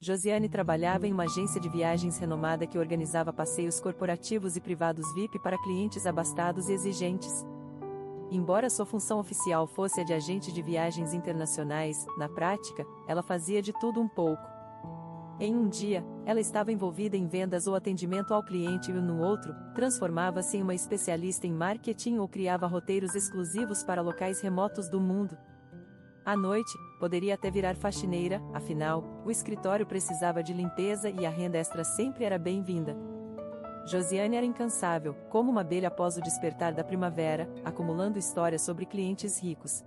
Josiane trabalhava em uma agência de viagens renomada que organizava passeios corporativos e privados VIP para clientes abastados e exigentes. Embora sua função oficial fosse a de agente de viagens internacionais, na prática, ela fazia de tudo um pouco. Em um dia, ela estava envolvida em vendas ou atendimento ao cliente e no outro, transformava-se em uma especialista em marketing ou criava roteiros exclusivos para locais remotos do mundo. À noite, poderia até virar faxineira, afinal, o escritório precisava de limpeza e a renda extra sempre era bem-vinda. Josiane era incansável, como uma abelha após o despertar da primavera, acumulando histórias sobre clientes ricos.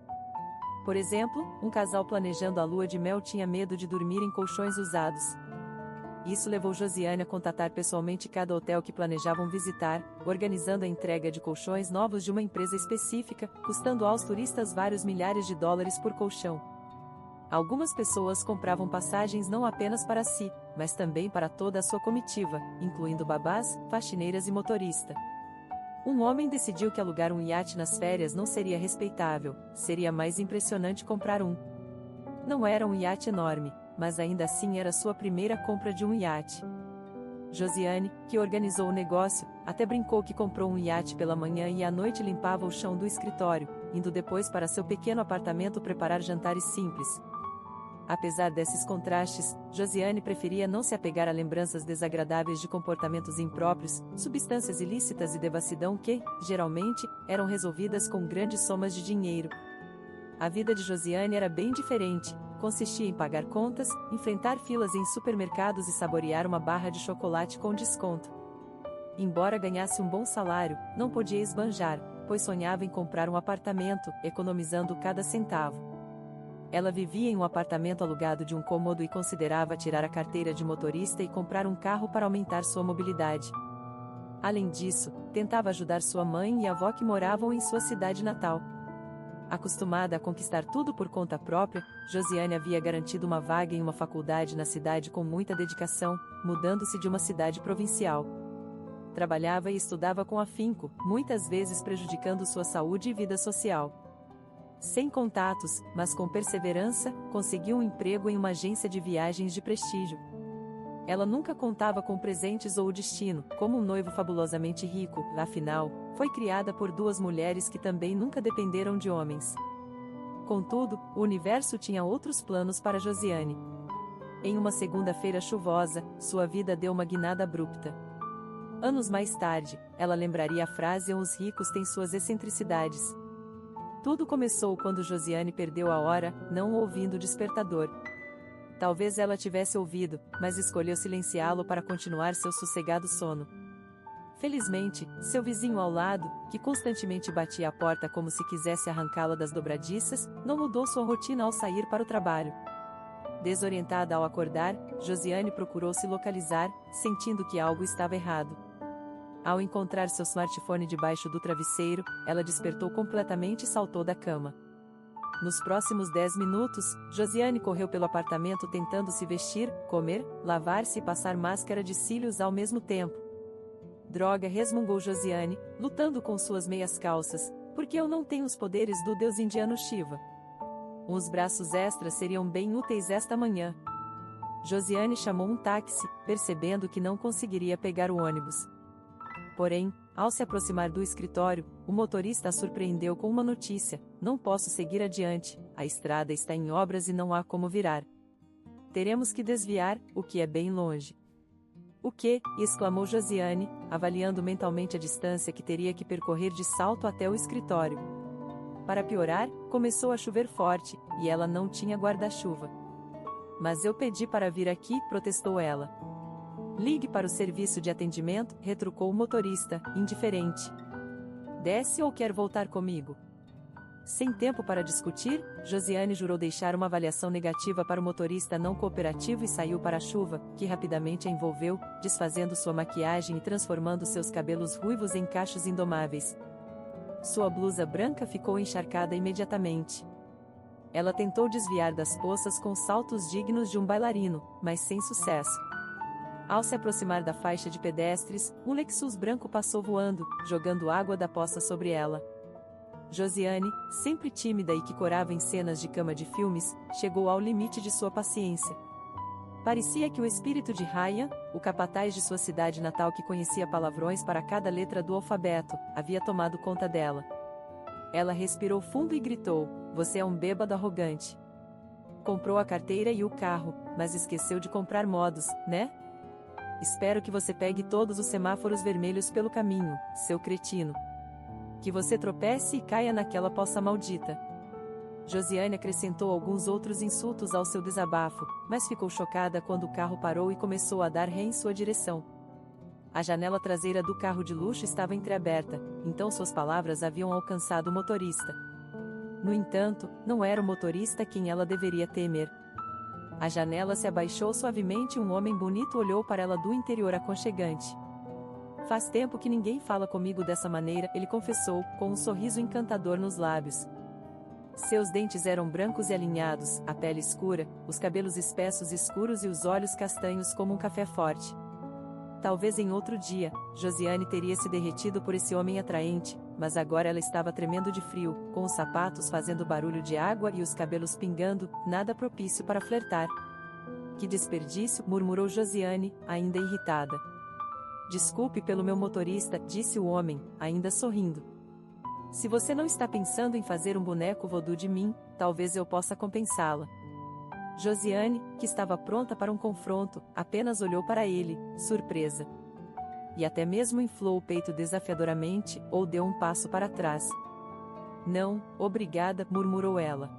Por exemplo, um casal planejando a lua de mel tinha medo de dormir em colchões usados. Isso levou Josiane a contatar pessoalmente cada hotel que planejavam visitar, organizando a entrega de colchões novos de uma empresa específica, custando aos turistas vários milhares de dólares por colchão. Algumas pessoas compravam passagens não apenas para si, mas também para toda a sua comitiva, incluindo babás, faxineiras e motorista. Um homem decidiu que alugar um iate nas férias não seria respeitável, seria mais impressionante comprar um. Não era um iate enorme, mas ainda assim era sua primeira compra de um iate. Josiane, que organizou o negócio, até brincou que comprou um iate pela manhã e à noite limpava o chão do escritório, indo depois para seu pequeno apartamento preparar jantares simples. Apesar desses contrastes, Josiane preferia não se apegar a lembranças desagradáveis de comportamentos impróprios, substâncias ilícitas e devassidão que, geralmente, eram resolvidas com grandes somas de dinheiro. A vida de Josiane era bem diferente, consistia em pagar contas, enfrentar filas em supermercados e saborear uma barra de chocolate com desconto. Embora ganhasse um bom salário, não podia esbanjar, pois sonhava em comprar um apartamento, economizando cada centavo. Ela vivia em um apartamento alugado de um cômodo e considerava tirar a carteira de motorista e comprar um carro para aumentar sua mobilidade. Além disso, tentava ajudar sua mãe e avó que moravam em sua cidade natal. Acostumada a conquistar tudo por conta própria, Josiane havia garantido uma vaga em uma faculdade na cidade com muita dedicação, mudando-se de uma cidade provincial. Trabalhava e estudava com afinco, muitas vezes prejudicando sua saúde e vida social. Sem contatos, mas com perseverança, conseguiu um emprego em uma agência de viagens de prestígio. Ela nunca contava com presentes ou o destino, como um noivo fabulosamente rico, afinal, foi criada por duas mulheres que também nunca dependeram de homens. Contudo, o universo tinha outros planos para Josiane. Em uma segunda-feira chuvosa, sua vida deu uma guinada abrupta. Anos mais tarde, ela lembraria a frase: "Os ricos têm suas excentricidades." Tudo começou quando Josiane perdeu a hora, não ouvindo o despertador. Talvez ela tivesse ouvido, mas escolheu silenciá-lo para continuar seu sossegado sono. Felizmente, seu vizinho ao lado, que constantemente batia a porta como se quisesse arrancá-la das dobradiças, não mudou sua rotina ao sair para o trabalho. Desorientada ao acordar, Josiane procurou se localizar, sentindo que algo estava errado. Ao encontrar seu smartphone debaixo do travesseiro, ela despertou completamente e saltou da cama. Nos próximos 10 minutos, Josiane correu pelo apartamento tentando se vestir, comer, lavar-se e passar máscara de cílios ao mesmo tempo. Droga, resmungou Josiane, lutando com suas meias calças, porque eu não tenho os poderes do deus indiano Shiva. Uns braços extras seriam bem úteis esta manhã. Josiane chamou um táxi, percebendo que não conseguiria pegar o ônibus. Porém, ao se aproximar do escritório, o motorista a surpreendeu com uma notícia: "Não posso seguir adiante, a estrada está em obras e não há como virar. Teremos que desviar, o que é bem longe." "O quê?" exclamou Josiane, avaliando mentalmente a distância que teria que percorrer de salto até o escritório. Para piorar, começou a chover forte, e ela não tinha guarda-chuva. "Mas eu pedi para vir aqui", protestou ela. "Ligue para o serviço de atendimento", retrucou o motorista, indiferente. "Desce ou quer voltar comigo?" Sem tempo para discutir, Josiane jurou deixar uma avaliação negativa para o motorista não cooperativo e saiu para a chuva, que rapidamente a envolveu, desfazendo sua maquiagem e transformando seus cabelos ruivos em cachos indomáveis. Sua blusa branca ficou encharcada imediatamente. Ela tentou desviar das poças com saltos dignos de um bailarino, mas sem sucesso. Ao se aproximar da faixa de pedestres, um Lexus branco passou voando, jogando água da poça sobre ela. Josiane, sempre tímida e que corava em cenas de cama de filmes, chegou ao limite de sua paciência. Parecia que o espírito de Ryan, o capataz de sua cidade natal que conhecia palavrões para cada letra do alfabeto, havia tomado conta dela. Ela respirou fundo e gritou: "Você é um bêbado arrogante. Comprou a carteira e o carro, mas esqueceu de comprar modos, né? Espero que você pegue todos os semáforos vermelhos pelo caminho, seu cretino. Que você tropece e caia naquela poça maldita." Josiane acrescentou alguns outros insultos ao seu desabafo, mas ficou chocada quando o carro parou e começou a dar ré em sua direção. A janela traseira do carro de luxo estava entreaberta, então suas palavras haviam alcançado o motorista. No entanto, não era o motorista quem ela deveria temer. A janela se abaixou suavemente e um homem bonito olhou para ela do interior aconchegante. "Faz tempo que ninguém fala comigo dessa maneira", ele confessou, com um sorriso encantador nos lábios. Seus dentes eram brancos e alinhados, a pele escura, os cabelos espessos escuros e os olhos castanhos como um café forte. Talvez em outro dia, Josiane teria se derretido por esse homem atraente, mas agora ela estava tremendo de frio, com os sapatos fazendo barulho de água e os cabelos pingando, nada propício para flertar. "Que desperdício", murmurou Josiane, ainda irritada. "Desculpe pelo meu motorista", disse o homem, ainda sorrindo. "Se você não está pensando em fazer um boneco voodoo de mim, talvez eu possa compensá-la." Josiane, que estava pronta para um confronto, apenas olhou para ele, surpresa. E até mesmo inflou o peito desafiadoramente, ou deu um passo para trás. "Não, obrigada", murmurou ela.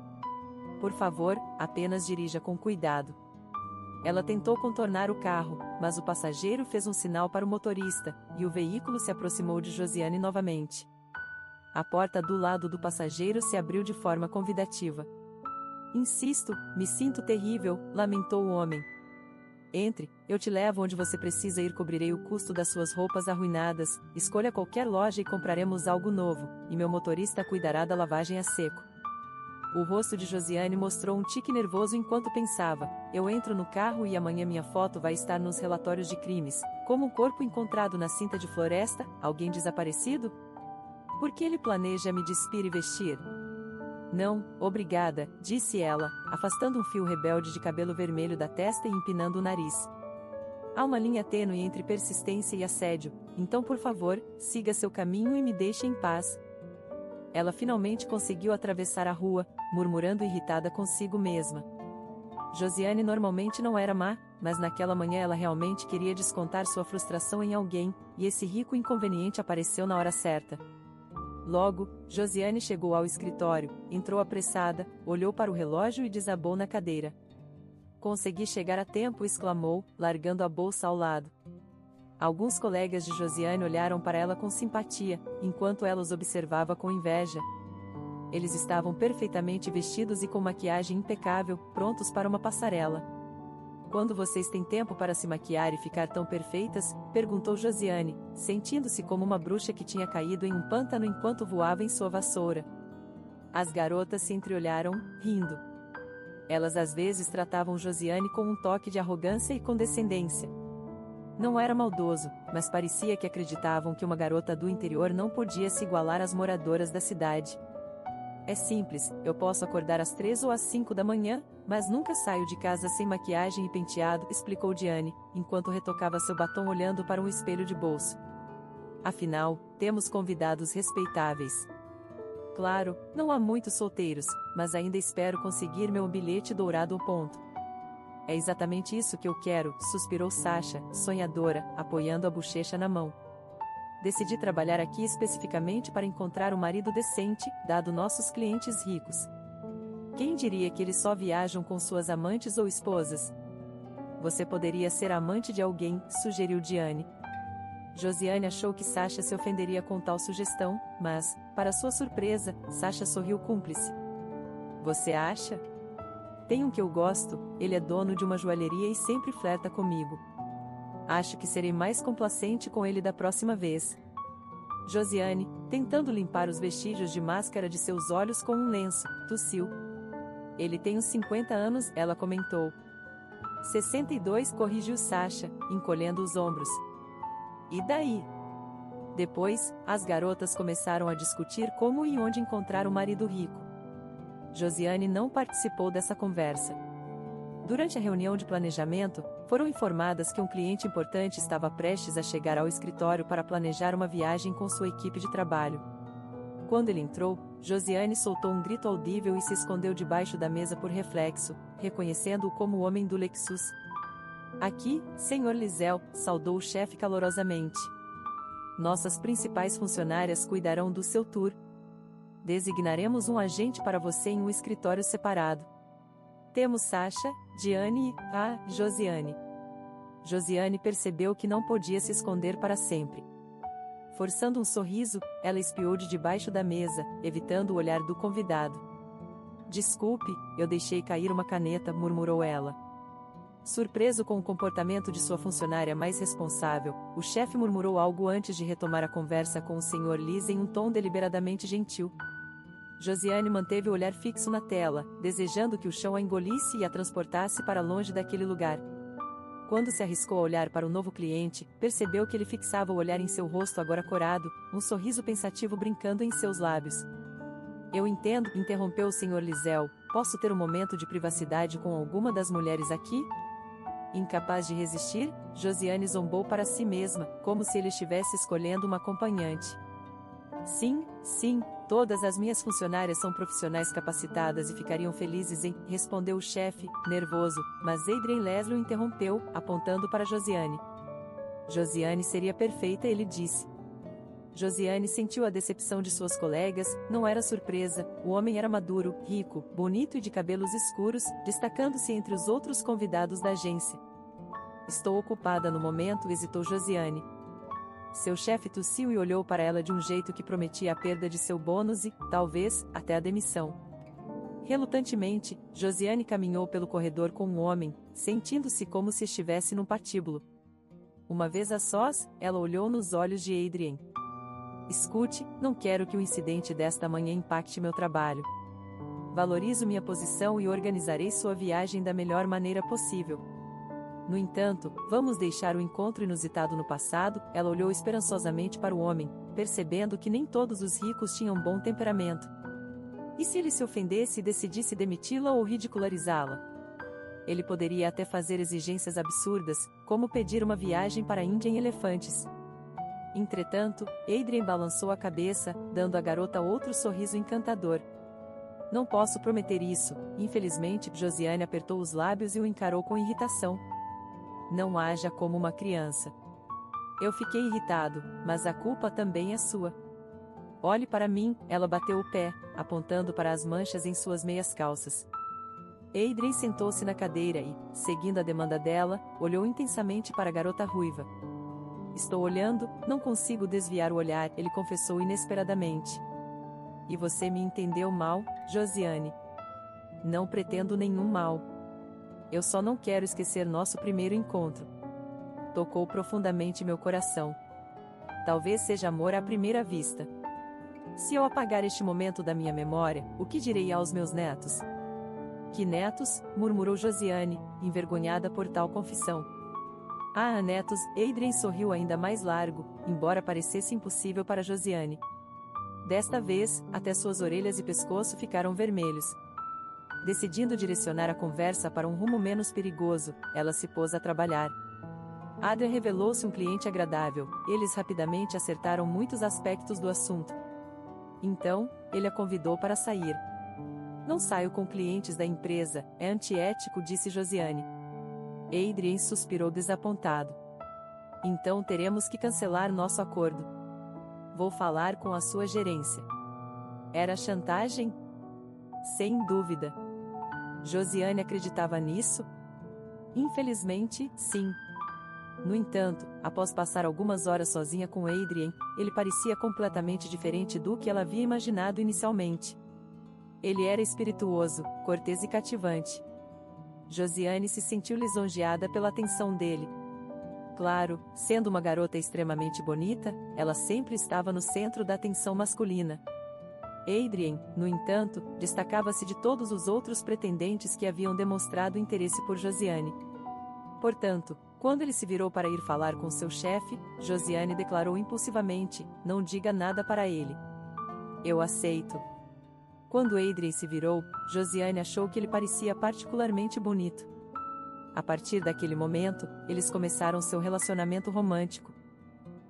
"Por favor, apenas dirija com cuidado." Ela tentou contornar o carro, mas o passageiro fez um sinal para o motorista, e o veículo se aproximou de Josiane novamente. A porta do lado do passageiro se abriu de forma convidativa. "Insisto, me sinto terrível", lamentou o homem. "Entre, eu te levo onde você precisa ir, cobrirei o custo das suas roupas arruinadas, escolha qualquer loja e compraremos algo novo, e meu motorista cuidará da lavagem a seco." O rosto de Josiane mostrou um tique nervoso enquanto pensava: "Eu entro no carro e amanhã minha foto vai estar nos relatórios de crimes, como um corpo encontrado na cinta de floresta, alguém desaparecido? Por que ele planeja me despir e vestir?" "Não, obrigada", disse ela, afastando um fio rebelde de cabelo vermelho da testa e empinando o nariz. "Há uma linha tênue entre persistência e assédio, então por favor, siga seu caminho e me deixe em paz." Ela finalmente conseguiu atravessar a rua, murmurando irritada consigo mesma. Josiane normalmente não era má, mas naquela manhã ela realmente queria descontar sua frustração em alguém, e esse rico inconveniente apareceu na hora certa. Logo, Josiane chegou ao escritório, entrou apressada, olhou para o relógio e desabou na cadeira. "Consegui chegar a tempo", exclamou, largando a bolsa ao lado. Alguns colegas de Josiane olharam para ela com simpatia, enquanto ela os observava com inveja. Eles estavam perfeitamente vestidos e com maquiagem impecável, prontos para uma passarela. "Quando vocês têm tempo para se maquiar e ficar tão perfeitas?", perguntou Josiane, sentindo-se como uma bruxa que tinha caído em um pântano enquanto voava em sua vassoura. As garotas se entreolharam, rindo. Elas às vezes tratavam Josiane com um toque de arrogância e condescendência. Não era maldoso, mas parecia que acreditavam que uma garota do interior não podia se igualar às moradoras da cidade. "É simples, eu posso acordar às 3 ou às 5 da manhã, mas nunca saio de casa sem maquiagem e penteado", explicou Diane, enquanto retocava seu batom olhando para um espelho de bolso. "Afinal, temos convidados respeitáveis." "Claro, não há muitos solteiros, mas ainda espero conseguir meu bilhete dourado ao ponto." "É exatamente isso que eu quero", suspirou Sasha, sonhadora, apoiando a bochecha na mão. "Decidi trabalhar aqui especificamente para encontrar um marido decente, dado nossos clientes ricos. Quem diria que eles só viajam com suas amantes ou esposas?" "Você poderia ser amante de alguém", sugeriu Diane. Josiane achou que Sasha se ofenderia com tal sugestão, mas, para sua surpresa, Sasha sorriu cúmplice. "Você acha? Tem um que eu gosto, ele é dono de uma joalheria e sempre flerta comigo. Acho que serei mais complacente com ele da próxima vez." Josiane, tentando limpar os vestígios de máscara de seus olhos com um lenço, tossiu. "Ele tem uns 50 anos", ela comentou. 62, corrigiu Sasha, encolhendo os ombros. "E daí?" Depois, as garotas começaram a discutir como e onde encontrar um marido rico. Josiane não participou dessa conversa. Durante a reunião de planejamento, foram informadas que um cliente importante estava prestes a chegar ao escritório para planejar uma viagem com sua equipe de trabalho. Quando ele entrou, Josiane soltou um grito audível e se escondeu debaixo da mesa por reflexo, reconhecendo-o como o homem do Lexus. Aqui, Sr. Lisel, saudou o chefe calorosamente. Nossas principais funcionárias cuidarão do seu tour. Designaremos um agente para você em um escritório separado. Temos Sasha, Diane e Josiane. Josiane percebeu que não podia se esconder para sempre. Forçando um sorriso, ela espiou de debaixo da mesa, evitando o olhar do convidado. Desculpe, eu deixei cair uma caneta, murmurou ela. Surpreso com o comportamento de sua funcionária mais responsável, o chefe murmurou algo antes de retomar a conversa com o Sr. Liz em um tom deliberadamente gentil. Josiane manteve o olhar fixo na tela, desejando que o chão a engolisse e a transportasse para longe daquele lugar. Quando se arriscou a olhar para o novo cliente, percebeu que ele fixava o olhar em seu rosto agora corado, um sorriso pensativo brincando em seus lábios. Eu entendo, interrompeu o Sr. Lisel, posso ter um momento de privacidade com alguma das mulheres aqui? Incapaz de resistir, Josiane zombou para si mesma, como se ele estivesse escolhendo uma acompanhante. Sim, sim, todas as minhas funcionárias são profissionais capacitadas e ficariam felizes em, respondeu o chefe, nervoso, mas Adrien Leslie o interrompeu, apontando para Josiane. Josiane seria perfeita, ele disse. Josiane sentiu a decepção de suas colegas, não era surpresa, o homem era maduro, rico, bonito e de cabelos escuros, destacando-se entre os outros convidados da agência. Estou ocupada no momento, hesitou Josiane. Seu chefe tossiu e olhou para ela de um jeito que prometia a perda de seu bônus e, talvez, até a demissão. Relutantemente, Josiane caminhou pelo corredor com um homem, sentindo-se como se estivesse num patíbulo. Uma vez a sós, ela olhou nos olhos de Adrien. Escute, não quero que o incidente desta manhã impacte meu trabalho. Valorizo minha posição e organizarei sua viagem da melhor maneira possível. No entanto, vamos deixar o encontro inusitado no passado, ela olhou esperançosamente para o homem, percebendo que nem todos os ricos tinham bom temperamento. E se ele se ofendesse e decidisse demiti-la ou ridicularizá-la? Ele poderia até fazer exigências absurdas, como pedir uma viagem para a Índia em elefantes. Entretanto, Adrien balançou a cabeça, dando à garota outro sorriso encantador. Não posso prometer isso, infelizmente, Josiane apertou os lábios e o encarou com irritação. Não haja como uma criança. Eu fiquei irritado, mas a culpa também é sua. Olhe para mim, ela bateu o pé, apontando para as manchas em suas meias calças. Adrien sentou-se na cadeira e, seguindo a demanda dela, olhou intensamente para a garota ruiva. Estou olhando, não consigo desviar o olhar, ele confessou inesperadamente. E você me entendeu mal, Josiane? Não pretendo nenhum mal. Eu só não quero esquecer nosso primeiro encontro. Tocou profundamente meu coração. Talvez seja amor à primeira vista. Se eu apagar este momento da minha memória, o que direi aos meus netos? Que netos? Murmurou Josiane, envergonhada por tal confissão. Ah, netos, Adrien sorriu ainda mais largo, embora parecesse impossível para Josiane. Desta vez, até suas orelhas e pescoço ficaram vermelhos. Decidindo direcionar a conversa para um rumo menos perigoso, ela se pôs a trabalhar. Adrien revelou-se um cliente agradável, eles rapidamente acertaram muitos aspectos do assunto. Então, ele a convidou para sair. Não saio com clientes da empresa, é antiético, disse Josiane. Adrien suspirou desapontado. Então teremos que cancelar nosso acordo. Vou falar com a sua gerência. Era chantagem? Sem dúvida. Josiane acreditava nisso? Infelizmente, sim. No entanto, após passar algumas horas sozinha com Adrien, ele parecia completamente diferente do que ela havia imaginado inicialmente. Ele era espirituoso, cortês e cativante. Josiane se sentiu lisonjeada pela atenção dele. Claro, sendo uma garota extremamente bonita, ela sempre estava no centro da atenção masculina. Adrien, no entanto, destacava-se de todos os outros pretendentes que haviam demonstrado interesse por Josiane. Portanto, quando ele se virou para ir falar com seu chefe, Josiane declarou impulsivamente: não diga nada para ele. Eu aceito. Quando Adrien se virou, Josiane achou que ele parecia particularmente bonito. A partir daquele momento, eles começaram seu relacionamento romântico.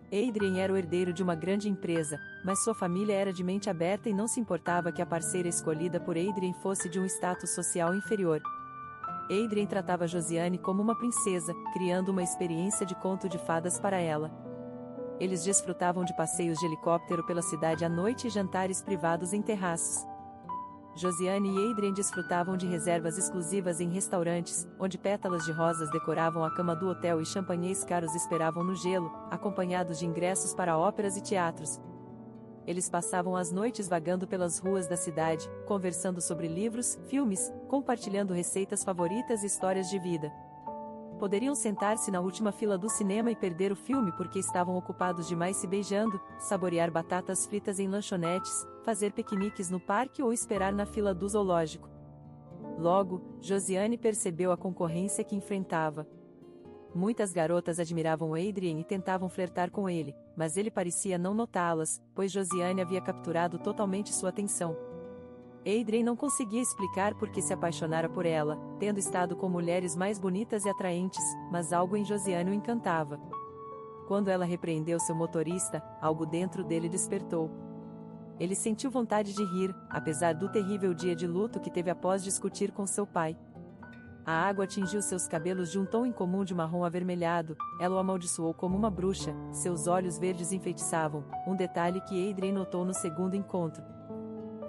Adrien era o herdeiro de uma grande empresa, mas sua família era de mente aberta e não se importava que a parceira escolhida por Adrien fosse de um status social inferior. Adrien tratava Josiane como uma princesa, criando uma experiência de conto de fadas para ela. Eles desfrutavam de passeios de helicóptero pela cidade à noite e jantares privados em terraços. Josiane e Adrien desfrutavam de reservas exclusivas em restaurantes, onde pétalas de rosas decoravam a cama do hotel e champanhes caros esperavam no gelo, acompanhados de ingressos para óperas e teatros. Eles passavam as noites vagando pelas ruas da cidade, conversando sobre livros, filmes, compartilhando receitas favoritas e histórias de vida. Poderiam sentar-se na última fila do cinema e perder o filme porque estavam ocupados demais se beijando, saborear batatas fritas em lanchonetes, fazer piqueniques no parque ou esperar na fila do zoológico. Logo, Josiane percebeu a concorrência que enfrentava. Muitas garotas admiravam Adrien e tentavam flertar com ele, mas ele parecia não notá-las, pois Josiane havia capturado totalmente sua atenção. Adrien não conseguia explicar por que se apaixonara por ela, tendo estado com mulheres mais bonitas e atraentes, mas algo em Josiane o encantava. Quando ela repreendeu seu motorista, algo dentro dele despertou. Ele sentiu vontade de rir, apesar do terrível dia de luto que teve após discutir com seu pai. A água atingiu seus cabelos de um tom incomum de marrom avermelhado, ela o amaldiçoou como uma bruxa, seus olhos verdes enfeitiçavam, um detalhe que Adrien notou no segundo encontro.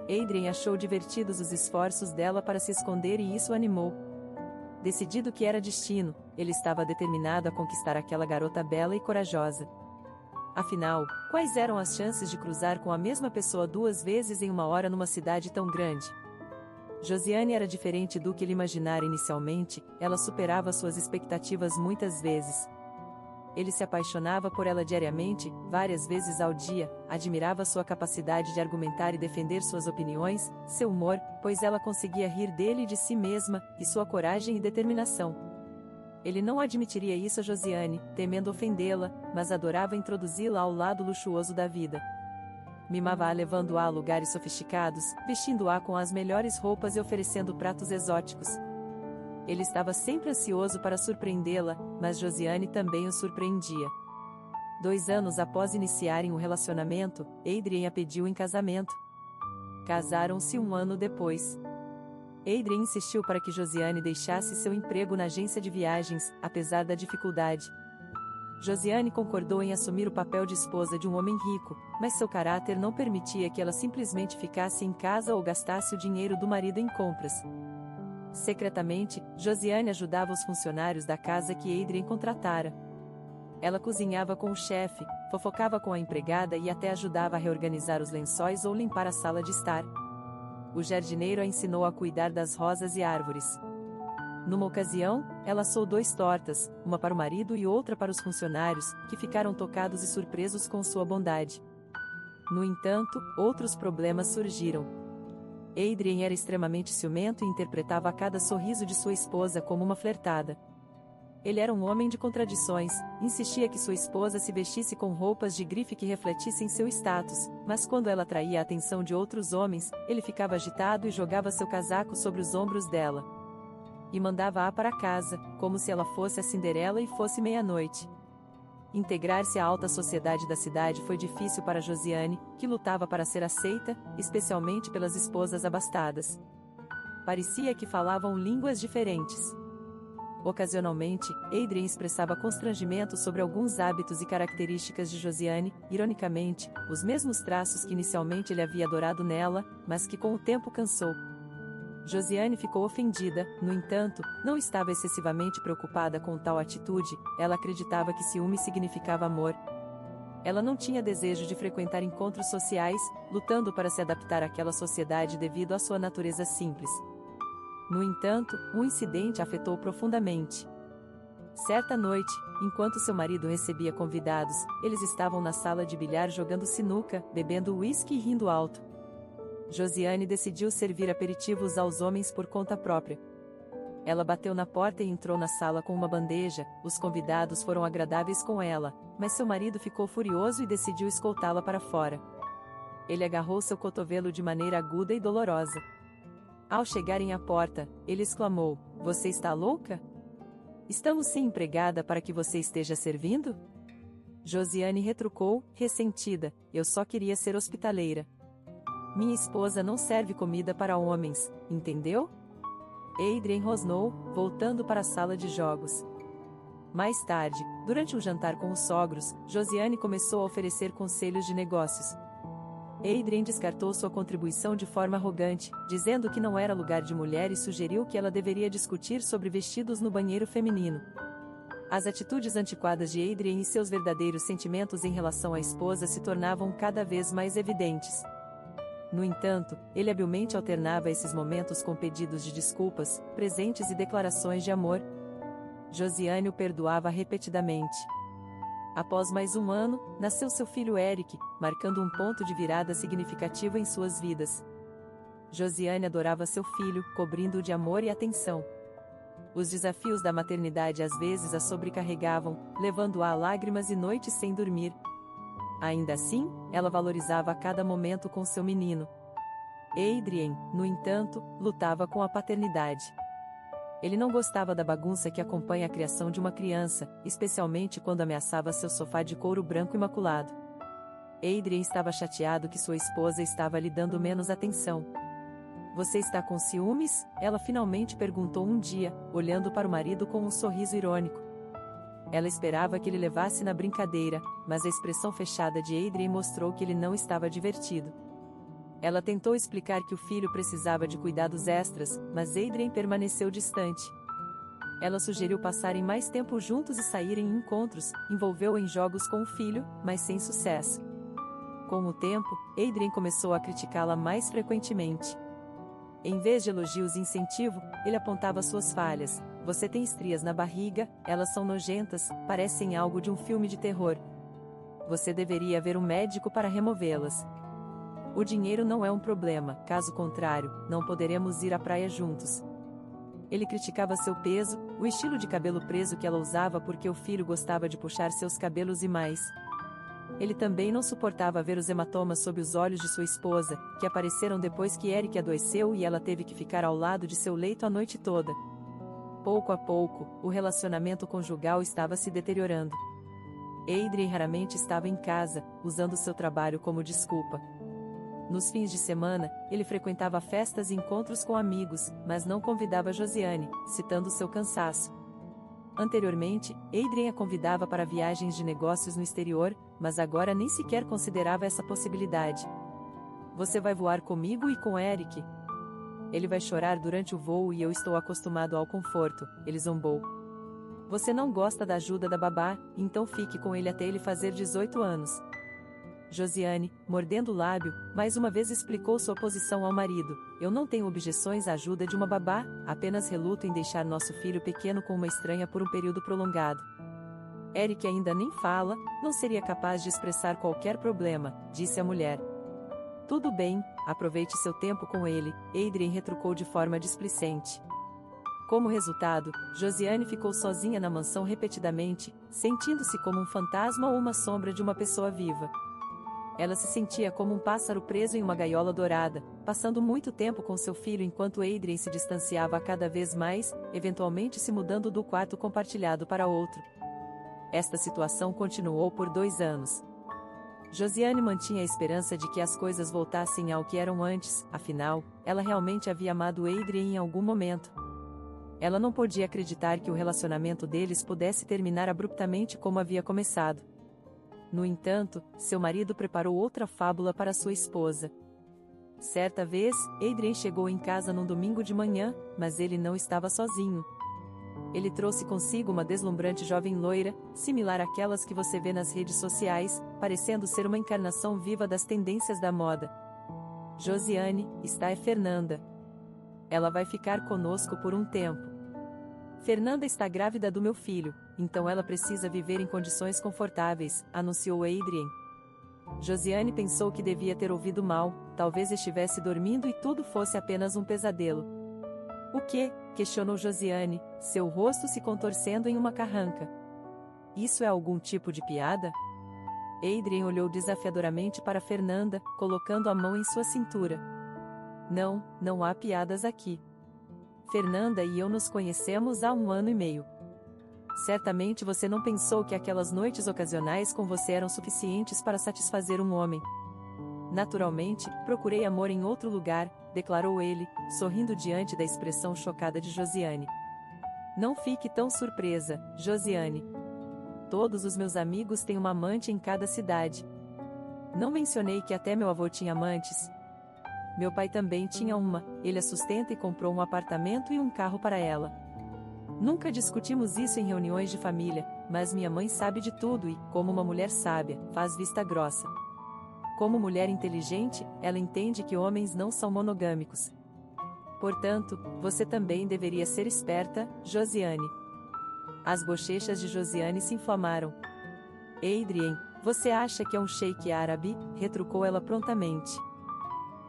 Adrien achou divertidos os esforços dela para se esconder e isso o animou. Decidido que era destino, ele estava determinado a conquistar aquela garota bela e corajosa. Afinal, quais eram as chances de cruzar com a mesma pessoa 2 vezes em uma hora numa cidade tão grande? Josiane era diferente do que ele imaginara inicialmente, ela superava suas expectativas muitas vezes. Ele se apaixonava por ela diariamente, várias vezes ao dia, admirava sua capacidade de argumentar e defender suas opiniões, seu humor, pois ela conseguia rir dele e de si mesma, e sua coragem e determinação. Ele não admitiria isso a Josiane, temendo ofendê-la, mas adorava introduzi-la ao lado luxuoso da vida. Mimava-a levando-a a lugares sofisticados, vestindo-a com as melhores roupas e oferecendo pratos exóticos. Ele estava sempre ansioso para surpreendê-la, mas Josiane também o surpreendia. 2 anos após iniciarem o relacionamento, Adrien a pediu em casamento. Casaram-se 1 ano depois. Adrien insistiu para que Josiane deixasse seu emprego na agência de viagens, apesar da dificuldade. Josiane concordou em assumir o papel de esposa de um homem rico, mas seu caráter não permitia que ela simplesmente ficasse em casa ou gastasse o dinheiro do marido em compras. Secretamente, Josiane ajudava os funcionários da casa que Adrien contratara. Ela cozinhava com o chefe, fofocava com a empregada e até ajudava a reorganizar os lençóis ou limpar a sala de estar. O jardineiro a ensinou a cuidar das rosas e árvores. Numa ocasião, ela assou 2 tortas, uma para o marido e outra para os funcionários, que ficaram tocados e surpresos com sua bondade. No entanto, outros problemas surgiram. Adrien era extremamente ciumento e interpretava cada sorriso de sua esposa como uma flertada. Ele era um homem de contradições, insistia que sua esposa se vestisse com roupas de grife que refletissem seu status, mas quando ela atraía a atenção de outros homens, ele ficava agitado e jogava seu casaco sobre os ombros dela. E mandava-a para casa, como se ela fosse a Cinderela e fosse meia-noite. Integrar-se à alta sociedade da cidade foi difícil para Josiane, que lutava para ser aceita, especialmente pelas esposas abastadas. Parecia que falavam línguas diferentes. Ocasionalmente, Adrien expressava constrangimento sobre alguns hábitos e características de Josiane, ironicamente, os mesmos traços que inicialmente ele havia adorado nela, mas que com o tempo cansou. Josiane ficou ofendida, no entanto, não estava excessivamente preocupada com tal atitude, ela acreditava que ciúme significava amor. Ela não tinha desejo de frequentar encontros sociais, lutando para se adaptar àquela sociedade devido à sua natureza simples. No entanto, um incidente a afetou profundamente. Certa noite, enquanto seu marido recebia convidados, eles estavam na sala de bilhar jogando sinuca, bebendo uísque e rindo alto. Josiane decidiu servir aperitivos aos homens por conta própria. Ela bateu na porta e entrou na sala com uma bandeja, os convidados foram agradáveis com ela, mas seu marido ficou furioso e decidiu escoltá-la para fora. Ele agarrou seu cotovelo de maneira aguda e dolorosa. Ao chegarem à porta, ele exclamou: "Você está louca?" Estamos sem empregada para que você esteja servindo? Josiane retrucou, ressentida, eu só queria ser hospitaleira. Minha esposa não serve comida para homens, entendeu? Adrien rosnou, voltando para a sala de jogos. Mais tarde, durante um jantar com os sogros, Josiane começou a oferecer conselhos de negócios. Adrien descartou sua contribuição de forma arrogante, dizendo que não era lugar de mulher e sugeriu que ela deveria discutir sobre vestidos no banheiro feminino. As atitudes antiquadas de Adrien e seus verdadeiros sentimentos em relação à esposa se tornavam cada vez mais evidentes. No entanto, ele habilmente alternava esses momentos com pedidos de desculpas, presentes e declarações de amor. Josiane o perdoava repetidamente. Após mais um ano, nasceu seu filho Eric, marcando um ponto de virada significativo em suas vidas. Josiane adorava seu filho, cobrindo-o de amor e atenção. Os desafios da maternidade às vezes a sobrecarregavam, levando-a a lágrimas e noites sem dormir. Ainda assim, ela valorizava a cada momento com seu menino. Adrien, no entanto, lutava com a paternidade. Ele não gostava da bagunça que acompanha a criação de uma criança, especialmente quando ameaçava seu sofá de couro branco imaculado. Adrien estava chateado que sua esposa estava lhe dando menos atenção. Você está com ciúmes? Ela finalmente perguntou um dia, olhando para o marido com um sorriso irônico. Ela esperava que ele levasse na brincadeira, mas a expressão fechada de Adrien mostrou que ele não estava divertido. Ela tentou explicar que o filho precisava de cuidados extras, mas Adrien permaneceu distante. Ela sugeriu passarem mais tempo juntos e saírem em encontros, envolveu-o em jogos com o filho, mas sem sucesso. Com o tempo, Adrien começou a criticá-la mais frequentemente. Em vez de elogios e incentivo, ele apontava suas falhas. Você tem estrias na barriga, elas são nojentas, parecem algo de um filme de terror. Você deveria ver um médico para removê-las. O dinheiro não é um problema, caso contrário, não poderemos ir à praia juntos. Ele criticava seu peso, o estilo de cabelo preso que ela usava porque o filho gostava de puxar seus cabelos e mais. Ele também não suportava ver os hematomas sob os olhos de sua esposa, que apareceram depois que Eric adoeceu e ela teve que ficar ao lado de seu leito a noite toda. Pouco a pouco, o relacionamento conjugal estava se deteriorando. Adrien raramente estava em casa, usando seu trabalho como desculpa. Nos fins de semana, ele frequentava festas e encontros com amigos, mas não convidava Josiane, citando seu cansaço. Anteriormente, Adrien a convidava para viagens de negócios no exterior, mas agora nem sequer considerava essa possibilidade. Você vai voar comigo e com Eric? Ele vai chorar durante o voo e eu estou acostumado ao conforto, ele zombou. Você não gosta da ajuda da babá, então fique com ele até ele fazer 18 anos. Josiane, mordendo o lábio, mais uma vez explicou sua posição ao marido. Eu não tenho objeções à ajuda de uma babá, apenas reluto em deixar nosso filho pequeno com uma estranha por um período prolongado. Eric ainda nem fala, não seria capaz de expressar qualquer problema, disse a mulher. Tudo bem, aproveite seu tempo com ele, Adrien retrucou de forma displicente. Como resultado, Josiane ficou sozinha na mansão repetidamente, sentindo-se como um fantasma ou uma sombra de uma pessoa viva. Ela se sentia como um pássaro preso em uma gaiola dourada, passando muito tempo com seu filho enquanto Adrien se distanciava cada vez mais, eventualmente se mudando do quarto compartilhado para outro. Esta situação continuou por 2 anos. Josiane mantinha a esperança de que as coisas voltassem ao que eram antes, afinal, ela realmente havia amado Adrien em algum momento. Ela não podia acreditar que o relacionamento deles pudesse terminar abruptamente como havia começado. No entanto, seu marido preparou outra fábula para sua esposa. Certa vez, Adrien chegou em casa num domingo de manhã, mas ele não estava sozinho. Ele trouxe consigo uma deslumbrante jovem loira, similar àquelas que você vê nas redes sociais, parecendo ser uma encarnação viva das tendências da moda. Josiane, esta é Fernanda. Ela vai ficar conosco por um tempo. Fernanda está grávida do meu filho, então ela precisa viver em condições confortáveis, anunciou Adrien. Josiane pensou que devia ter ouvido mal, talvez estivesse dormindo e tudo fosse apenas um pesadelo. O quê? Questionou Josiane, seu rosto se contorcendo em uma carranca. Isso é algum tipo de piada? Adrien olhou desafiadoramente para Fernanda, colocando a mão em sua cintura. Não, não há piadas aqui. Fernanda e eu nos conhecemos há 1 ano e meio. Certamente você não pensou que aquelas noites ocasionais com você eram suficientes para satisfazer um homem. Naturalmente, procurei amor em outro lugar, declarou ele, sorrindo diante da expressão chocada de Josiane. Não fique tão surpresa, Josiane. Todos os meus amigos têm uma amante em cada cidade. Não mencionei que até meu avô tinha amantes? Meu pai também tinha uma, ele a sustenta e comprou um apartamento e um carro para ela. Nunca discutimos isso em reuniões de família, mas minha mãe sabe de tudo e, como uma mulher sábia, faz vista grossa. Como mulher inteligente, ela entende que homens não são monogâmicos. Portanto, você também deveria ser esperta, Josiane. As bochechas de Josiane se inflamaram. Adrien, você acha que é um sheik árabe? Retrucou ela prontamente.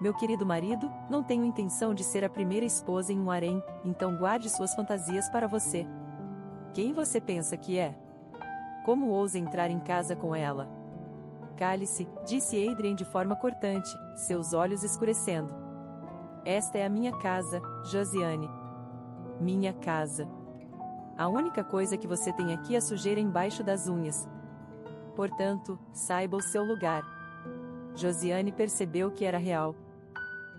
Meu querido marido, não tenho intenção de ser a primeira esposa em um harém, então guarde suas fantasias para você. Quem você pensa que é? Como ousa entrar em casa com ela? Cale-se, disse Adrien de forma cortante, seus olhos escurecendo. Esta é a minha casa, Josiane. Minha casa. A única coisa que você tem aqui é a sujeira embaixo das unhas. Portanto, saiba o seu lugar. Josiane percebeu que era real.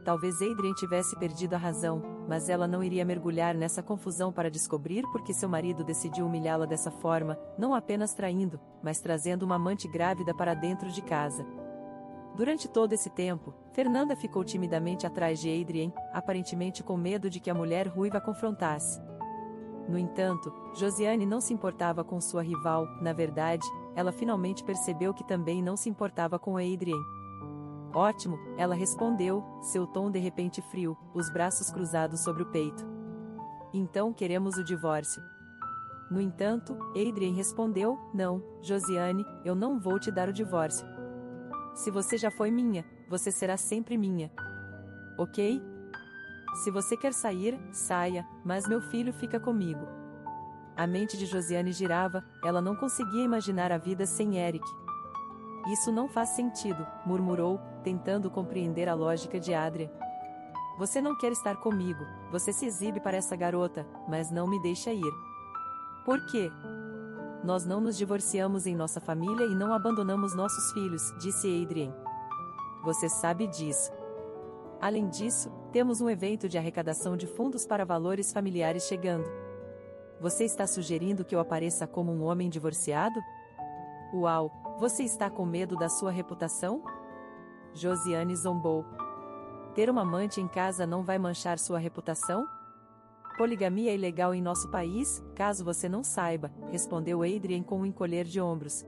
Talvez Adrien tivesse perdido a razão, mas ela não iria mergulhar nessa confusão para descobrir por que seu marido decidiu humilhá-la dessa forma, não apenas traindo, mas trazendo uma amante grávida para dentro de casa. Durante todo esse tempo, Fernanda ficou timidamente atrás de Adrien, aparentemente com medo de que a mulher ruiva a confrontasse. No entanto, Josiane não se importava com sua rival, na verdade, ela finalmente percebeu que também não se importava com Adrien. Ótimo, ela respondeu, seu tom de repente frio, os braços cruzados sobre o peito. Então queremos o divórcio. No entanto, Adrien respondeu, não, Josiane, eu não vou te dar o divórcio. Se você já foi minha, você será sempre minha. Ok? Se você quer sair, saia, mas meu filho fica comigo. A mente de Josiane girava, ela não conseguia imaginar a vida sem Eric. Isso não faz sentido, murmurou, tentando compreender a lógica de Adrien. Você não quer estar comigo, você se exibe para essa garota, mas não me deixa ir. Por quê? Nós não nos divorciamos em nossa família e não abandonamos nossos filhos, disse Adrien. Você sabe disso. Além disso, temos um evento de arrecadação de fundos para valores familiares chegando. Você está sugerindo que eu apareça como um homem divorciado? Uau, você está com medo da sua reputação? Josiane zombou. Ter uma amante em casa não vai manchar sua reputação? Poligamia é ilegal em nosso país, caso você não saiba, respondeu Adrien com um encolher de ombros.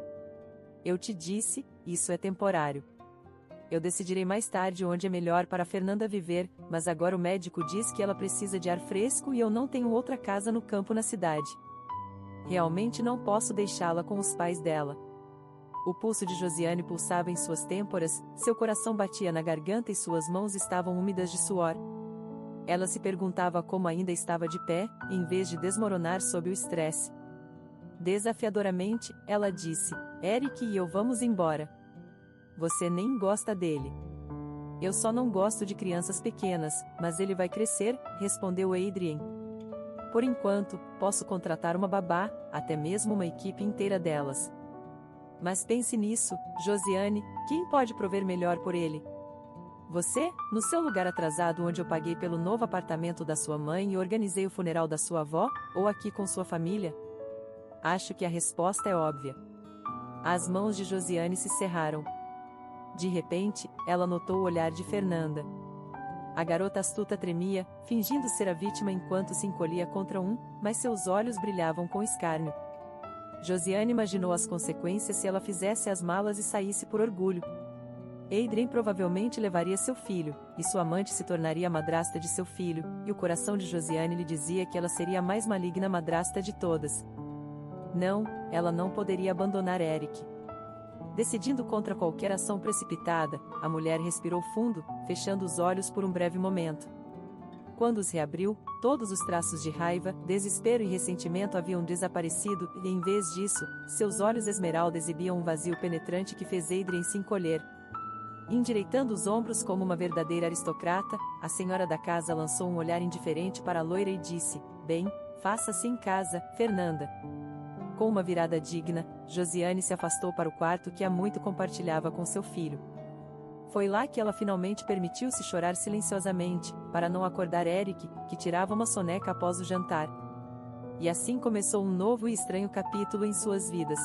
Eu te disse, isso é temporário. Eu decidirei mais tarde onde é melhor para Fernanda viver, mas agora o médico diz que ela precisa de ar fresco e eu não tenho outra casa no campo na cidade. Realmente não posso deixá-la com os pais dela. O pulso de Josiane pulsava em suas têmporas, seu coração batia na garganta e suas mãos estavam úmidas de suor. Ela se perguntava como ainda estava de pé, em vez de desmoronar sob o estresse. Desafiadoramente, ela disse, Eric e eu vamos embora. Você nem gosta dele. Eu só não gosto de crianças pequenas, mas ele vai crescer, respondeu Adrien. Por enquanto, posso contratar uma babá, até mesmo uma equipe inteira delas. Mas pense nisso, Josiane, quem pode prover melhor por ele? Você, no seu lugar atrasado onde eu paguei pelo novo apartamento da sua mãe e organizei o funeral da sua avó, ou aqui com sua família? Acho que a resposta é óbvia. As mãos de Josiane se cerraram. De repente, ela notou o olhar de Fernanda. A garota astuta tremia, fingindo ser a vítima enquanto se encolhia contra mas seus olhos brilhavam com escárnio. Josiane imaginou as consequências se ela fizesse as malas e saísse por orgulho. Adrien provavelmente levaria seu filho, e sua amante se tornaria a madrasta de seu filho, e o coração de Josiane lhe dizia que ela seria a mais maligna madrasta de todas. Não, ela não poderia abandonar Eric. Decidindo contra qualquer ação precipitada, a mulher respirou fundo, fechando os olhos por um breve momento. Quando os reabriu, todos os traços de raiva, desespero e ressentimento haviam desaparecido e, em vez disso, seus olhos esmeralda exibiam um vazio penetrante que fez Adrien se encolher. Endireitando os ombros como uma verdadeira aristocrata, a senhora da casa lançou um olhar indiferente para a loira e disse, bem, faça-se em casa, Fernanda. Com uma virada digna, Josiane se afastou para o quarto que há muito compartilhava com seu filho. Foi lá que ela finalmente permitiu-se chorar silenciosamente, para não acordar Eric, que tirava uma soneca após o jantar. E assim começou um novo e estranho capítulo em suas vidas.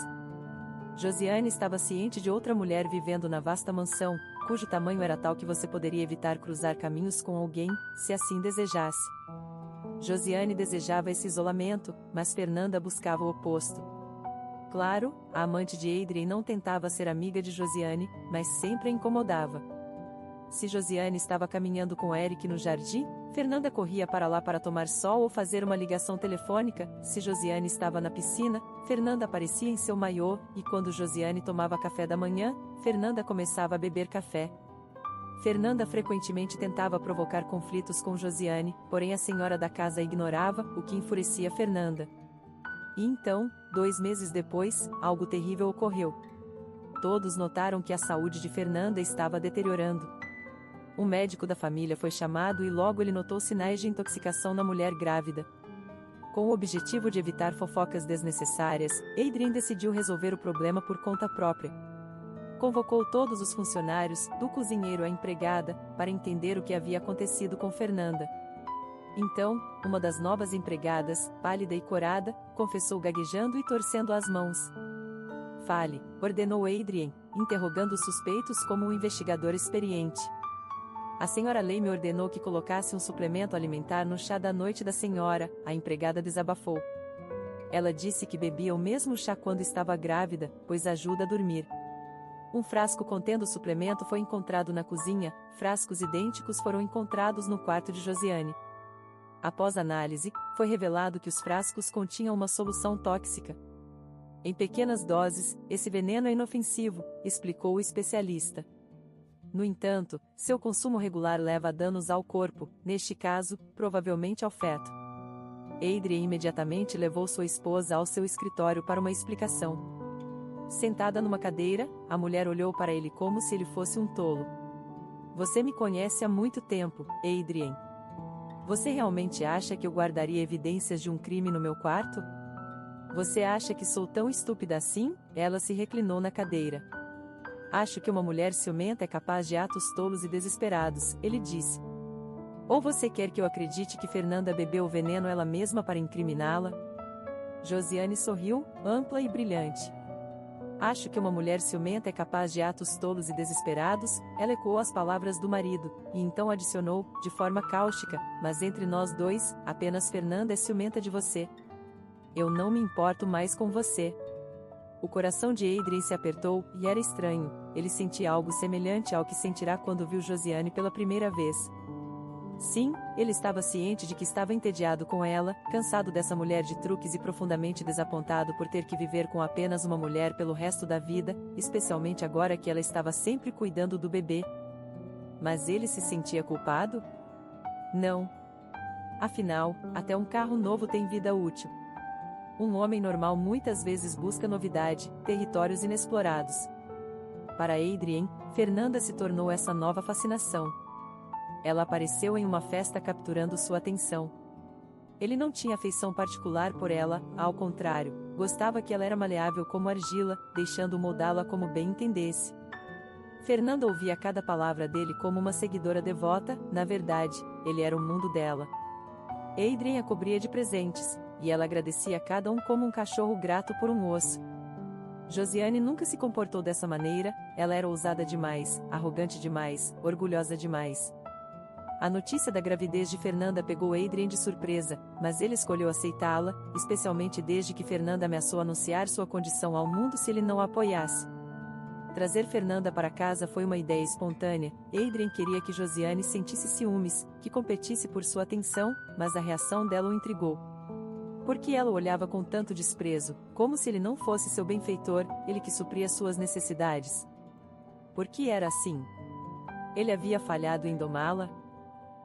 Josiane estava ciente de outra mulher vivendo na vasta mansão, cujo tamanho era tal que você poderia evitar cruzar caminhos com alguém, se assim desejasse. Josiane desejava esse isolamento, mas Fernanda buscava o oposto. Claro, a amante de Adrien não tentava ser amiga de Josiane, mas sempre a incomodava. Se Josiane estava caminhando com Eric no jardim, Fernanda corria para lá para tomar sol ou fazer uma ligação telefônica. Se Josiane estava na piscina, Fernanda aparecia em seu maiô, e quando Josiane tomava café da manhã, Fernanda começava a beber café. Fernanda frequentemente tentava provocar conflitos com Josiane, porém a senhora da casa a ignorava, o que enfurecia Fernanda. E então, 2 meses depois, algo terrível ocorreu. Todos notaram que a saúde de Fernanda estava deteriorando. Um médico da família foi chamado e logo ele notou sinais de intoxicação na mulher grávida. Com o objetivo de evitar fofocas desnecessárias, Adrien decidiu resolver o problema por conta própria. Convocou todos os funcionários, do cozinheiro à empregada, para entender o que havia acontecido com Fernanda. Então, uma das novas empregadas, pálida e corada, confessou gaguejando e torcendo as mãos. "Fale", ordenou Adrien, interrogando os suspeitos como um investigador experiente. "A senhora Lei me ordenou que colocasse um suplemento alimentar no chá da noite da senhora", a empregada desabafou. "Ela disse que bebia o mesmo chá quando estava grávida, pois ajuda a dormir." Um frasco contendo o suplemento foi encontrado na cozinha, frascos idênticos foram encontrados no quarto de Josiane. Após análise, foi revelado que os frascos continham uma solução tóxica. "Em pequenas doses, esse veneno é inofensivo", explicou o especialista. No entanto, seu consumo regular leva a danos ao corpo, neste caso, provavelmente ao feto. Adrien imediatamente levou sua esposa ao seu escritório para uma explicação. Sentada numa cadeira, a mulher olhou para ele como se ele fosse um tolo. "Você me conhece há muito tempo, Adrien. Você realmente acha que eu guardaria evidências de um crime no meu quarto? Você acha que sou tão estúpida assim?" Ela se reclinou na cadeira. "Acho que uma mulher ciumenta é capaz de atos tolos e desesperados", ele disse. "Ou você quer que eu acredite que Fernanda bebeu o veneno ela mesma para incriminá-la?" Josiane sorriu, ampla e brilhante. "Acho que uma mulher ciumenta é capaz de atos tolos e desesperados", ela ecoou as palavras do marido, e então adicionou, de forma cáustica, "mas entre nós dois, apenas Fernanda é ciumenta de você. Eu não me importo mais com você." O coração de Adrien se apertou, e era estranho, ele sentia algo semelhante ao que sentirá quando viu Josiane pela primeira vez. Sim, ele estava ciente de que estava entediado com ela, cansado dessa mulher de truques e profundamente desapontado por ter que viver com apenas uma mulher pelo resto da vida, especialmente agora que ela estava sempre cuidando do bebê. Mas ele se sentia culpado? Não. Afinal, até um carro novo tem vida útil. Um homem normal muitas vezes busca novidade, territórios inexplorados. Para Adrien, Fernanda se tornou essa nova fascinação. Ela apareceu em uma festa capturando sua atenção. Ele não tinha afeição particular por ela, ao contrário, gostava que ela era maleável como argila, deixando-o moldá-la como bem entendesse. Fernanda ouvia cada palavra dele como uma seguidora devota, na verdade, ele era o mundo dela. Adrien a cobria de presentes, e ela agradecia a cada um como um cachorro grato por um osso. Josiane nunca se comportou dessa maneira, ela era ousada demais, arrogante demais, orgulhosa demais. A notícia da gravidez de Fernanda pegou Adrien de surpresa, mas ele escolheu aceitá-la, especialmente desde que Fernanda ameaçou anunciar sua condição ao mundo se ele não a apoiasse. Trazer Fernanda para casa foi uma ideia espontânea. Adrien queria que Josiane sentisse ciúmes, que competisse por sua atenção, mas a reação dela o intrigou. Por que ela o olhava com tanto desprezo, como se ele não fosse seu benfeitor, ele que supria suas necessidades? Por que era assim? Ele havia falhado em domá-la?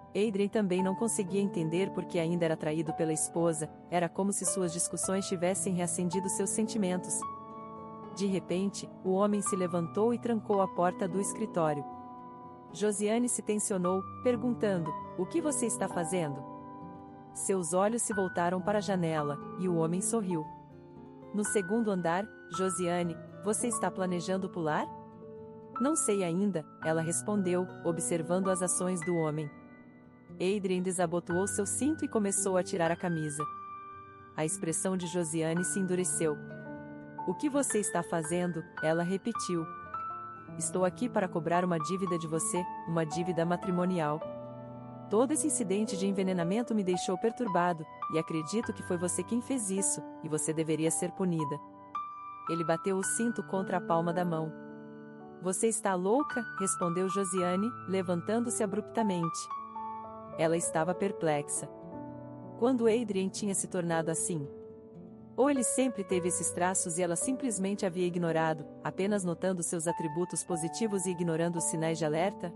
Adrien também não conseguia entender por que ainda era atraído pela esposa, era como se suas discussões tivessem reacendido seus sentimentos. De repente, o homem se levantou e trancou a porta do escritório. Josiane se tensionou, perguntando: "O que você está fazendo?" Seus olhos se voltaram para a janela, e o homem sorriu. No segundo andar, Josiane, você está planejando pular? Não sei ainda, ela respondeu, observando as ações do homem. Adrien desabotoou seu cinto e começou a tirar a camisa. A expressão de Josiane se endureceu. O que você está fazendo? Ela repetiu. Estou aqui para cobrar uma dívida de você, uma dívida matrimonial. Todo esse incidente de envenenamento me deixou perturbado, e acredito que foi você quem fez isso, e você deveria ser punida. Ele bateu o cinto contra a palma da mão. Você está louca? Respondeu Josiane, levantando-se abruptamente. Ela estava perplexa. Quando Adrien tinha se tornado assim? Ou ele sempre teve esses traços e ela simplesmente havia ignorado, apenas notando seus atributos positivos e ignorando os sinais de alerta?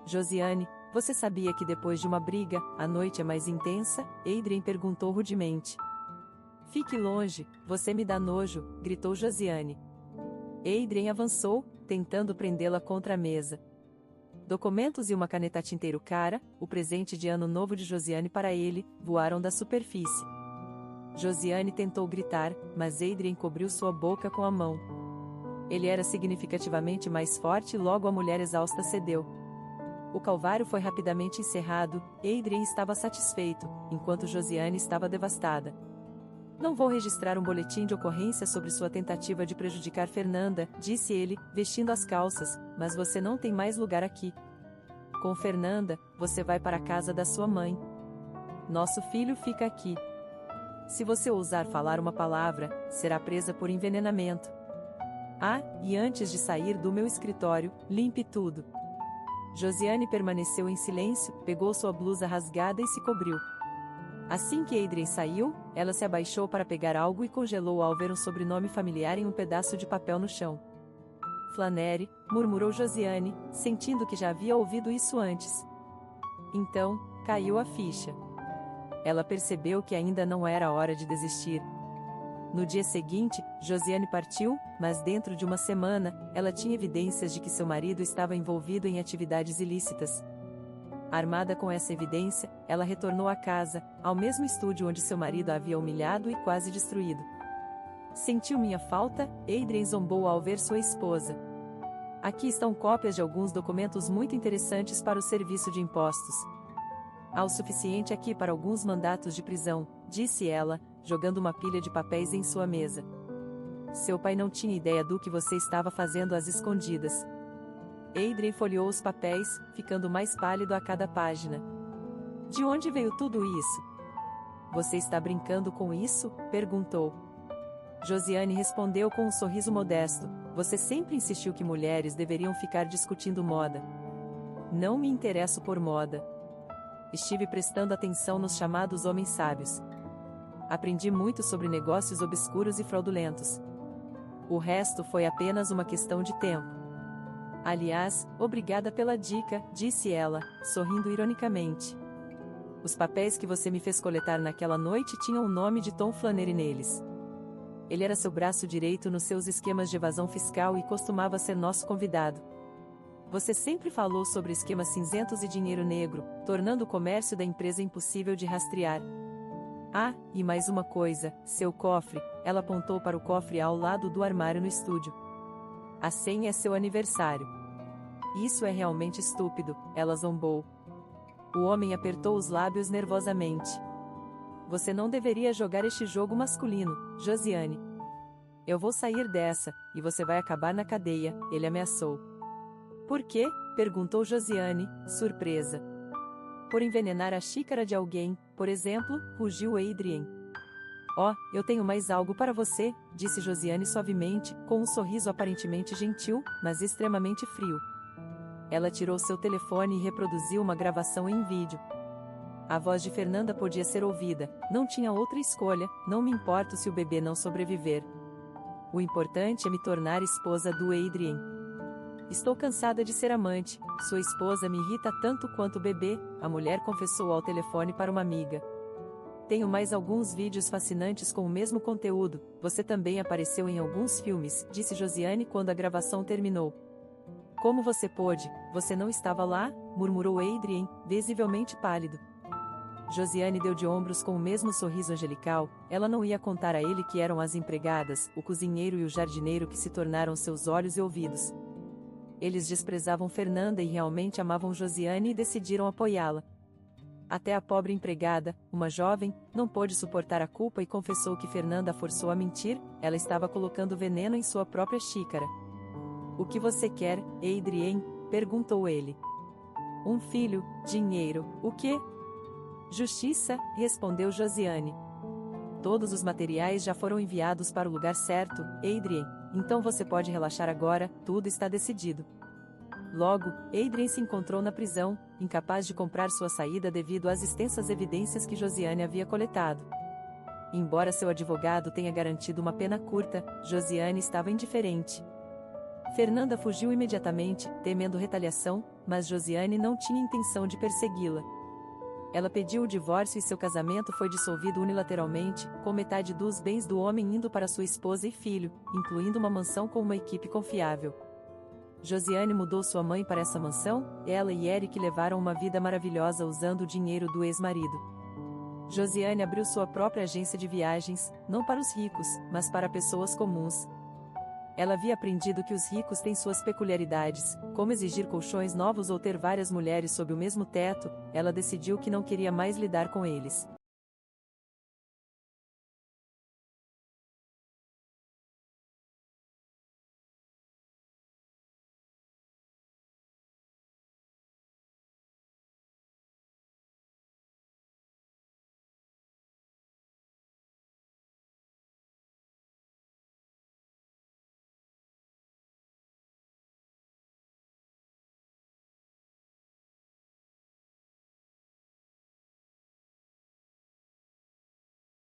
Josiane, você sabia que depois de uma briga, a noite é mais intensa? Adrien perguntou rudemente. Fique longe, você me dá nojo, gritou Josiane. Adrien avançou, tentando prendê-la contra a mesa. Documentos e uma caneta tinteiro cara, o presente de ano novo de Josiane para ele, voaram da superfície. Josiane tentou gritar, mas Adrien cobriu sua boca com a mão. Ele era significativamente mais forte e logo a mulher exausta cedeu. O calvário foi rapidamente encerrado, Adrien estava satisfeito, enquanto Josiane estava devastada. Não vou registrar um boletim de ocorrência sobre sua tentativa de prejudicar Fernanda, disse ele, vestindo as calças, mas você não tem mais lugar aqui. Com Fernanda, você vai para a casa da sua mãe. Nosso filho fica aqui. Se você ousar falar uma palavra, será presa por envenenamento. Ah, e antes de sair do meu escritório, limpe tudo. Josiane permaneceu em silêncio, pegou sua blusa rasgada e se cobriu. Assim que Adrien saiu, ela se abaixou para pegar algo e congelou ao ver um sobrenome familiar em um pedaço de papel no chão. Flannery, murmurou Josiane, sentindo que já havia ouvido isso antes. Então, caiu a ficha. Ela percebeu que ainda não era hora de desistir. No dia seguinte, Josiane partiu, mas dentro de uma semana, ela tinha evidências de que seu marido estava envolvido em atividades ilícitas. Armada com essa evidência, ela retornou à casa, ao mesmo estúdio onde seu marido a havia humilhado e quase destruído. Sentiu minha falta? Adrien zombou ao ver sua esposa. Aqui estão cópias de alguns documentos muito interessantes para o serviço de impostos. Há o suficiente aqui para alguns mandatos de prisão, disse ela, jogando uma pilha de papéis em sua mesa. Seu pai não tinha ideia do que você estava fazendo às escondidas. Adrien folheou os papéis, ficando mais pálido a cada página. De onde veio tudo isso? Você está brincando com isso? Perguntou. Josiane respondeu com um sorriso modesto. Você sempre insistiu que mulheres deveriam ficar discutindo moda. Não me interesso por moda. Estive prestando atenção nos chamados homens sábios. Aprendi muito sobre negócios obscuros e fraudulentos. O resto foi apenas uma questão de tempo. Aliás, obrigada pela dica, disse ela, sorrindo ironicamente. Os papéis que você me fez coletar naquela noite tinham o nome de Tom Flannery neles. Ele era seu braço direito nos seus esquemas de evasão fiscal e costumava ser nosso convidado. Você sempre falou sobre esquemas cinzentos e dinheiro negro, tornando o comércio da empresa impossível de rastrear. Ah, e mais uma coisa, seu cofre, ela apontou para o cofre ao lado do armário no estúdio. A senha é seu aniversário. Isso é realmente estúpido, ela zombou. O homem apertou os lábios nervosamente. Você não deveria jogar este jogo masculino, Josiane. Eu vou sair dessa, e você vai acabar na cadeia, ele ameaçou. Por quê? Perguntou Josiane, surpresa. Por envenenar a xícara de alguém, por exemplo, rugiu Adrien. Oh, eu tenho mais algo para você, disse Josiane suavemente, com um sorriso aparentemente gentil, mas extremamente frio. Ela tirou seu telefone e reproduziu uma gravação em vídeo. A voz de Fernanda podia ser ouvida, não tinha outra escolha, não me importo se o bebê não sobreviver. O importante é me tornar esposa do Adrien. Estou cansada de ser amante, sua esposa me irrita tanto quanto o bebê, a mulher confessou ao telefone para uma amiga. Tenho mais alguns vídeos fascinantes com o mesmo conteúdo, você também apareceu em alguns filmes, disse Josiane quando a gravação terminou. Como você pôde? Você não estava lá? Murmurou Adrien, visivelmente pálido. Josiane deu de ombros com o mesmo sorriso angelical. Ela não ia contar a ele que eram as empregadas, o cozinheiro e o jardineiro que se tornaram seus olhos e ouvidos. Eles desprezavam Fernanda e realmente amavam Josiane e decidiram apoiá-la. Até a pobre empregada, uma jovem, não pôde suportar a culpa e confessou que Fernanda a forçou a mentir. Ela estava colocando veneno em sua própria xícara. "O que você quer, Adrien?" perguntou ele. "Um filho, dinheiro, o quê?" "Justiça", respondeu Josiane. "Todos os materiais já foram enviados para o lugar certo, Adrien, então você pode relaxar agora, tudo está decidido." Logo, Adrien se encontrou na prisão, incapaz de comprar sua saída devido às extensas evidências que Josiane havia coletado. Embora seu advogado tenha garantido uma pena curta, Josiane estava indiferente. Fernanda fugiu imediatamente, temendo retaliação, mas Josiane não tinha intenção de persegui-la. Ela pediu o divórcio e seu casamento foi dissolvido unilateralmente, com metade dos bens do homem indo para sua esposa e filho, incluindo uma mansão com uma equipe confiável. Josiane mudou sua mãe para essa mansão. Ela e Eric levaram uma vida maravilhosa usando o dinheiro do ex-marido. Josiane abriu sua própria agência de viagens, não para os ricos, mas para pessoas comuns. Ela havia aprendido que os ricos têm suas peculiaridades, como exigir colchões novos ou ter várias mulheres sob o mesmo teto. Ela decidiu que não queria mais lidar com eles.